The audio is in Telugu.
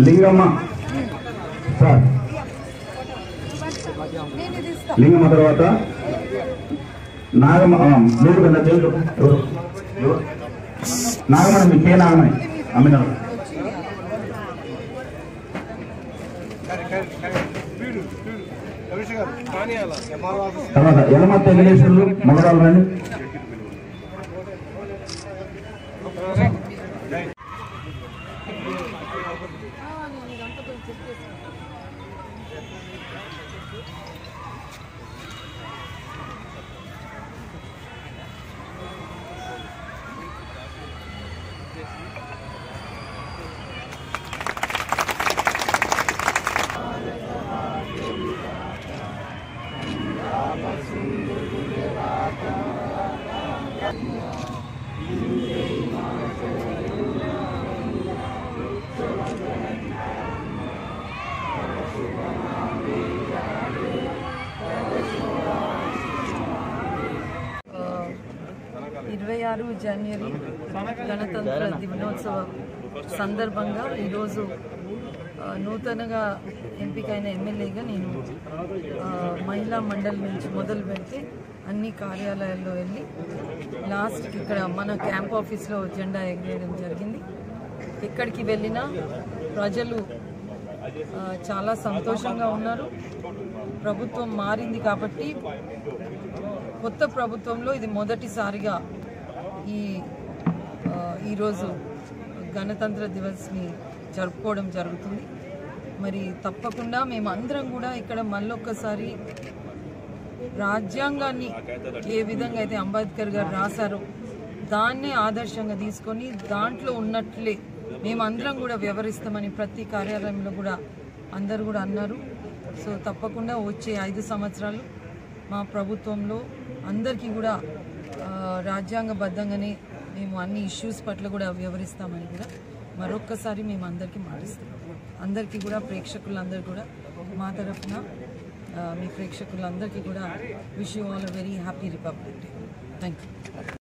లింగమ్మ సార్ లింగమ్మ తర్వాత నాగమ్మ మీరు కదా తెలుగు నాగమణి మీ కే నాగమణి అమ్మిన తర్వాత యలమత్త వెంకటేశ్వర్లు మొగరాలు రండి. జనవరి గణతంత్ర దినోత్సవ సందర్భంగా ఈరోజు నూతనంగా ఎంపికైన ఎమ్మెల్యేగా నేను మహిళా మండలి నుంచి మొదలు పెడితే అన్ని కార్యాలయాల్లో వెళ్ళి లాస్ట్కి ఇక్కడ మన క్యాంప్ ఆఫీస్లో జెండా ఎగరేయడం జరిగింది. ఎక్కడికి వెళ్ళినా ప్రజలు చాలా సంతోషంగా ఉన్నారు. ప్రభుత్వం మారింది కాబట్టి కొత్త ప్రభుత్వంలో ఇది మొదటిసారిగా ఈరోజు గణతంత్ర దివస్ని జరుపుకోవడం జరుగుతుంది. మరి తప్పకుండా మేమందరం కూడా ఇక్కడ మళ్ళొక్కసారి రాజ్యాంగాన్ని ఏ విధంగా అయితే అంబేద్కర్ గారు రాశారో దాన్నే ఆదర్శంగా తీసుకొని దాంట్లో ఉన్నట్లే మేమందరం కూడా వ్యవహరిస్తామని ప్రతి కార్యాలయంలో కూడా అందరూ కూడా అన్నారు. సో తప్పకుండా వచ్చే 5 సంవత్సరాలు మా ప్రభుత్వంలో అందరికీ కూడా రాజ్యాంగబద్ధంగానే మేము అన్ని ఇష్యూస్ పట్ల కూడా వ్యవహరిస్తామని కూడా మరొక్కసారి మేము అందరికీ మాటిస్తాం. అందరికీ కూడా ప్రేక్షకులందరూ కూడా మా తరఫున మీ ప్రేక్షకులందరికీ కూడా wish you all very happy republic day. Thank you.